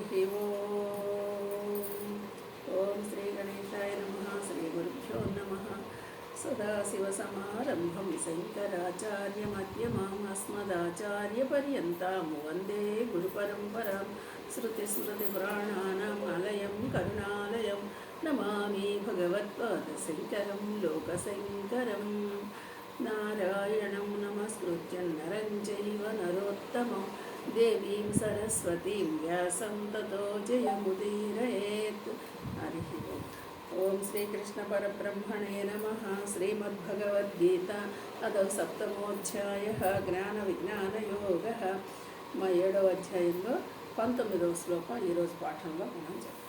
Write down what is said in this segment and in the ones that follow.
ఓం శ్రీ గణేశాయ నమః. శ్రీ గురుభ్యో నమః. సదాశివసమారంభం శంకరాచార్యమధ్యమాం అస్మదాచార్యపర్యంతం వందే గురుపరంపరాం. శృతిస్మృతిపురాణానాం ఆలయం కరుణాలయం నమామి భగవత్పాదశంకరం లోకశంకరం. నారాయణం నమస్కృత్యం నరం చైవ నరోత్తమం దేవీం సరస్వతీం వ్యాసం తతో జయముదీరయేత్. హరి ఓం. ఓం శ్రీకృష్ణ పరబ్రహ్మణే నమః. శ్రీమద్భగవద్గీత అదో సప్తమోధ్యాయః జ్ఞాన విజ్ఞాన యోగః. 7వ అధ్యాయంలో 19వ శ్లోకం ఈరోజు పాఠంలో మనం చెప్తాం.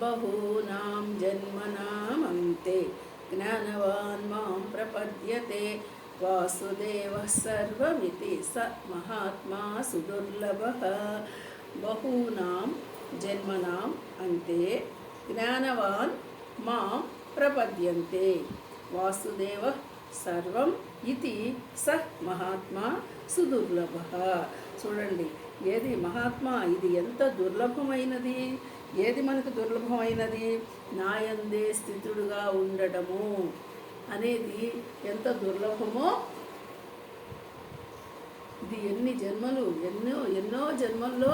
బహూనాం జన్మనామంతే జ్ఞానవాన్ మాం ప్రపద్యతే వాసుదేవః సర్వమితి స మహాత్మా సుదుర్లభః. బహూనాం జన్మనాం అంతే జ్ఞానవాన్ మాం ప్రపద్యంతే వాసుదేవః సర్వం ఇతి స మహాత్మా సుదుర్లభః. చూడండి, ఏది మహాత్మా, ఇది ఎంత దుర్లభమైనది. ఏది మనకు దుర్లభమైనది? నాయందే స్థితుడుగా ఉండటము అనేది ఎంత దుర్లభమో. ఇది ఎన్ని జన్మలు, ఎన్నో జన్మల్లో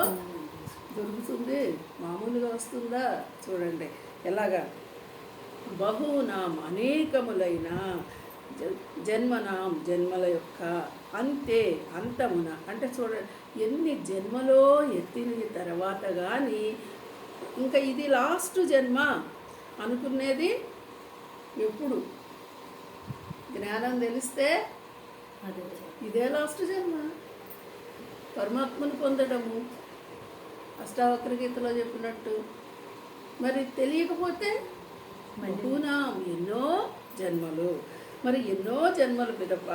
దొరుకుతుంది, మామూలుగా వస్తుందా? చూడండి ఎలాగా. బహూనాం అనేకములైన జన్మనాం జన్మల యొక్క అంతే అంతమున అంటే చూడండి ఎన్ని జన్మలో ఎత్తిన తర్వాత కానీ ఇంకా ఇది లాస్ట్ జన్మ అనుకునేది ఎప్పుడు? జ్ఞానం తెలిస్తే ఇదే లాస్ట్ జన్మ, పరమాత్మను పొందడము, అష్టావక్ర గీతలో చెప్పినట్టు. మరి తెలియకపోతే బహూనాం ఎన్నో జన్మలు, మరి ఎన్నో జన్మలు పిదప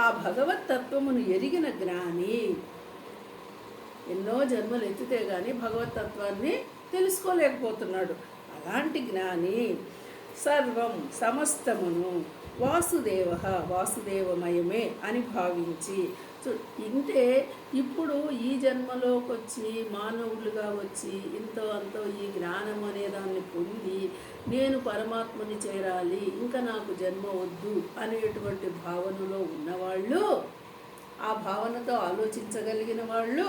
ఆ భగవత్ తత్వమును ఎరిగిన జ్ఞాని ఎన్నో జన్మలు ఎత్తితే కానీ భగవత్ తత్వాన్ని తెలుసుకోలేకపోతున్నాడు. అలాంటి జ్ఞాని సర్వం సమస్తమును వాసుదేవ వాసుదేవమయమే అని భావించి ఇంటే ఇప్పుడు ఈ జన్మలోకి వచ్చి మానవులుగా వచ్చి ఇంతో అంతో ఈ జ్ఞానం అనే దాన్ని పొంది నేను పరమాత్మని చేరాలి, ఇంకా నాకు జన్మ వద్దు అనేటువంటి భావనలో ఉన్నవాళ్ళు, ఆ భావనతో ఆలోచించగలిగిన వాళ్ళు,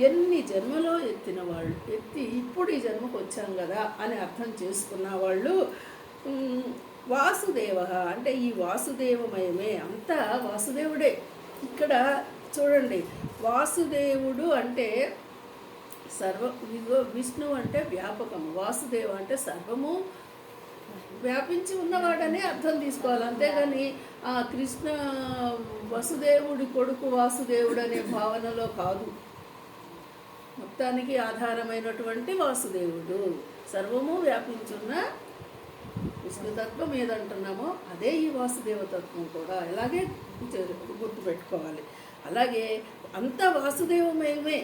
ఎన్ని జన్మలో ఎత్తిన వాళ్ళు, ఎత్తి ఇప్పుడు ఈ జన్మకు వచ్చాం కదా అని అర్థం చేసుకున్న వాళ్ళు వాసుదేవ అంటే ఈ వాసుదేవమయమే, అంతా వాసుదేవుడే. ఇక్కడ చూడండి, వాసుదేవుడు అంటే విష్ణు అంటే వ్యాపకము, వాసుదేవ అంటే సర్వము వ్యాపించి ఉన్నవాడని అర్థం తీసుకోవాలి. అంతేగాని ఆ కృష్ణ వసుదేవుడి కొడుకు వాసుదేవుడు అనే భావనలో కాదు. మొత్తానికి ఆధారమైనటువంటి వాసుదేవుడు, సర్వము వ్యాపించున్న విష్ణుతత్వం ఏదంటున్నామో అదే ఈ వాసుదేవతత్వం కూడా. అలాగే గుర్తుపెట్టుకోవాలి. అలాగే అంత వాసుదేవమయమే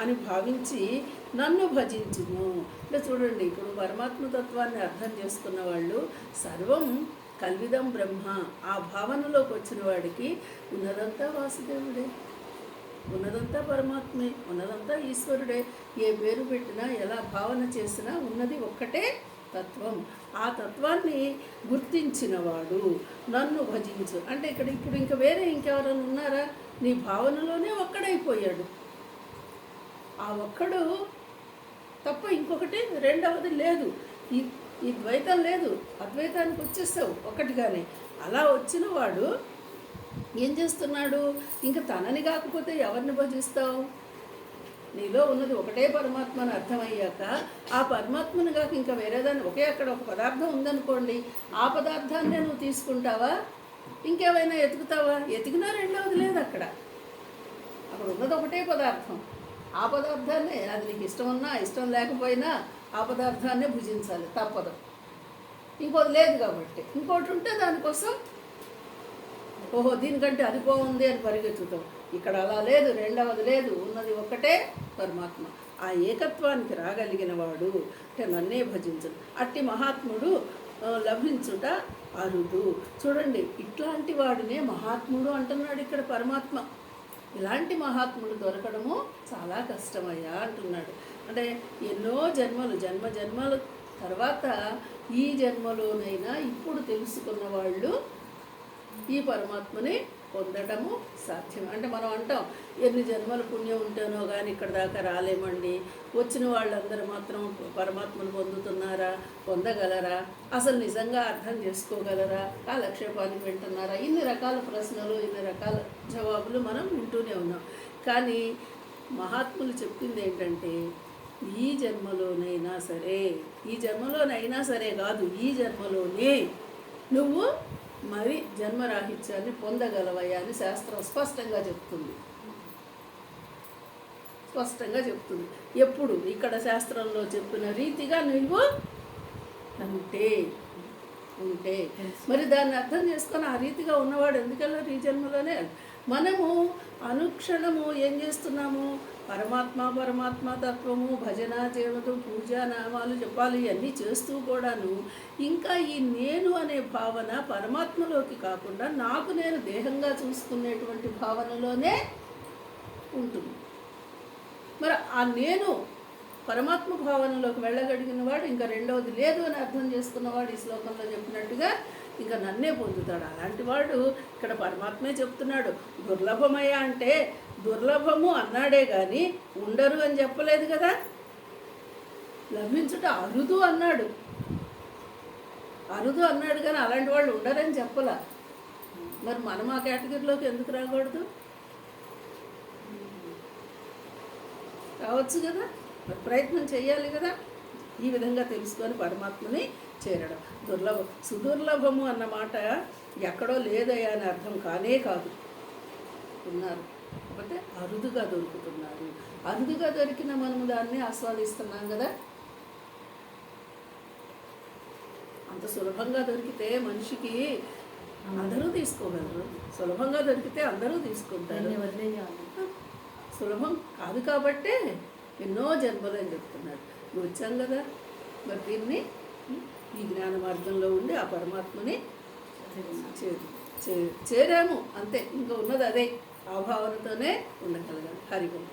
అని భావించి నన్ను భజించును. అంటే చూడండి, ఇప్పుడు పరమాత్మ తత్వాన్ని అర్థం చేసుకున్న వాళ్ళు సర్వం కల్విదం బ్రహ్మ ఆ భావనలోకి వచ్చిన వాడికి ఉన్నదంతా వాసుదేవుడే, ఉన్నదంతా పరమాత్మే, ఉన్నదంతా ఈశ్వరుడే. ఏ పేరు పెట్టినా ఎలా భావన చేసినా ఉన్నది ఒక్కటే తత్వం. ఆ తత్వాన్ని గుర్తించినవాడు నన్ను భజించు అంటే ఇక్కడ ఇప్పుడు ఇంకా వేరే ఇంకెవరైనా ఉన్నారా? నీ భావనలోనే ఒక్కడైపోయాడు. ఆ ఒక్కడు తప్ప ఇంకొకటి రెండవది లేదు. ఈ ద్వైతం లేదు, అద్వైతానికి వచ్చేస్తావు ఒక్కటిగానే. అలా వచ్చిన వాడు ఏం చేస్తున్నాడు? ఇంకా తనని కాకపోతే ఎవరిని భజిస్తావు? నీలో ఉన్నది ఒకటే పరమాత్మ అని అర్థమయ్యాక ఆ పరమాత్మను కాక ఇంకా వేరేదాన్ని, ఒకే అక్కడ ఒక పదార్థం ఉందనుకోండి, ఆ పదార్థాన్నే నువ్వు తీసుకుంటావా? ఇంకేమైనా ఎతుకుతావా? ఎతికినా రెండవది లేదు అక్కడ. అక్కడ ఉన్నది ఒకటే పదార్థం. ఆ పదార్థాన్నే, అది నీకు ఇష్టం ఉన్నా ఇష్టం లేకపోయినా ఆ పదార్థాన్నే భుజించాలి, తప్పదు. ఇంకోటి లేదు కాబట్టి ఇంకోటి ఉంటే దానికోసం ఓహో దీనికంటే అది బాగుంది అని పరిగెత్తుతాం. ఇక్కడ అలా లేదు, రెండవది లేదు, ఉన్నది ఒక్కటే పరమాత్మ. ఆ ఏకత్వానికి రాగలిగిన వాడు అంటే నన్నే భజించడు. అట్టి మహాత్ముడు లభించుట అరుదు. చూడండి, ఇట్లాంటి వాడినే మహాత్ముడు అంటున్నాడు ఇక్కడ పరమాత్మ. ఇలాంటి మహాత్ములు దొరకడము చాలా కష్టమయ్యా అంటున్నాడు. అంటే ఎన్నో జన్మలు జన్మల తర్వాత ఈ జన్మలోనైనా ఇప్పుడు తెలుసుకున్న వాళ్ళు ఈ పరమాత్మని పొందడము సాధ్యం. అంటే మనం అంటాం ఎన్ని జన్మల పుణ్యం ఉంటేనో కానీ ఇక్కడ దాకా రాలేమండి, వచ్చిన వాళ్ళందరూ మాత్రం పరమాత్మను పొందుతున్నారా, పొందగలరా, అసలు నిజంగా అర్థం చేసుకోగలరా, కాలక్షేపానికి వింటున్నారా, ఇన్ని రకాల ప్రశ్నలు, ఇన్ని రకాల జవాబులు మనం వింటూనే ఉన్నాం. కానీ మహాత్ములు చెప్పింది ఏంటంటే ఈ జన్మలోనైనా సరే కాదు, ఈ జన్మలోనే నువ్వు మరి జన్మరాహిత్యాన్ని పొందగలవయ్యా అని శాస్త్రం స్పష్టంగా చెప్తుంది. ఎప్పుడు ఇక్కడ శాస్త్రంలో చెప్పిన రీతిగా నువ్వు ఉంటే మరి దాన్ని అర్థం చేసుకొని ఆ రీతిగా ఉన్నవాడు ఎందుకెళ్ళారు ఈ జన్మలోనే. మనము అనుక్షణము ఏం చేస్తున్నాము, పరమాత్మ తత్వము, భజన చేయడం, పూజ నామాలు జపాలు ఇవన్నీ చేస్తూ కూడాను ఇంకా ఈ నేను అనే భావన పరమాత్మలోకి కాకుండా నాకు నేను దేహంగా చూసుకునేటువంటి భావనలోనే ఉంటుంది. మరి ఆ నేను పరమాత్మ భావనలోకి వెళ్ళగలిగిన వాడు ఇంకా రెండవది లేదు అని అర్థం చేసుకున్నవాడు ఈ శ్లోకంలో చెప్పినట్టుగా ఇంకా నన్నే పొందుతాడు. అలాంటి వాడు ఇక్కడ పరమాత్మే చెప్తున్నాడు. దుర్లభమయ్యా అంటే దుర్లభము అన్నాడే కానీ ఉండరు అని చెప్పలేదు కదా. లభించుట అరుదు అన్నాడు కానీ అలాంటి వాళ్ళు ఉండరని చెప్పలా. మరి మనం ఆ కేటగిరీలోకి ఎందుకు రాకూడదు? రావచ్చు కదా, మరి ప్రయత్నం చేయాలి కదా. ఈ విధంగా తెలుసుకొని పరమాత్మని చేరడం. సుదుర్లభము అన్న మాట ఎక్కడో లేదయ్యా అని అర్థం కానే కాదు. ఉన్నారు కాకపోతే అరుదుగా దొరుకుతున్నారు. అరుదుగా దొరికిన మనము దాన్ని ఆస్వాదిస్తున్నాం కదా. అంత సులభంగా దొరికితే మనిషికి అందరూ తీసుకోగలరు, సులభంగా దొరికితే అందరూ తీసుకుంటారు. సులభం కాదు కాబట్టే ఎన్నో జన్మలు అని చెప్తున్నాడు. నువ్వు వచ్చాం కదా, మరి దీన్ని ఈ జ్ఞాన మార్గంలో ఉండి ఆ పరమాత్మని చేరాము అంతే. ఇంకా ఉన్నది అదే, ఆ భావనతోనే ఉండగలగాలి. హరి ఓం.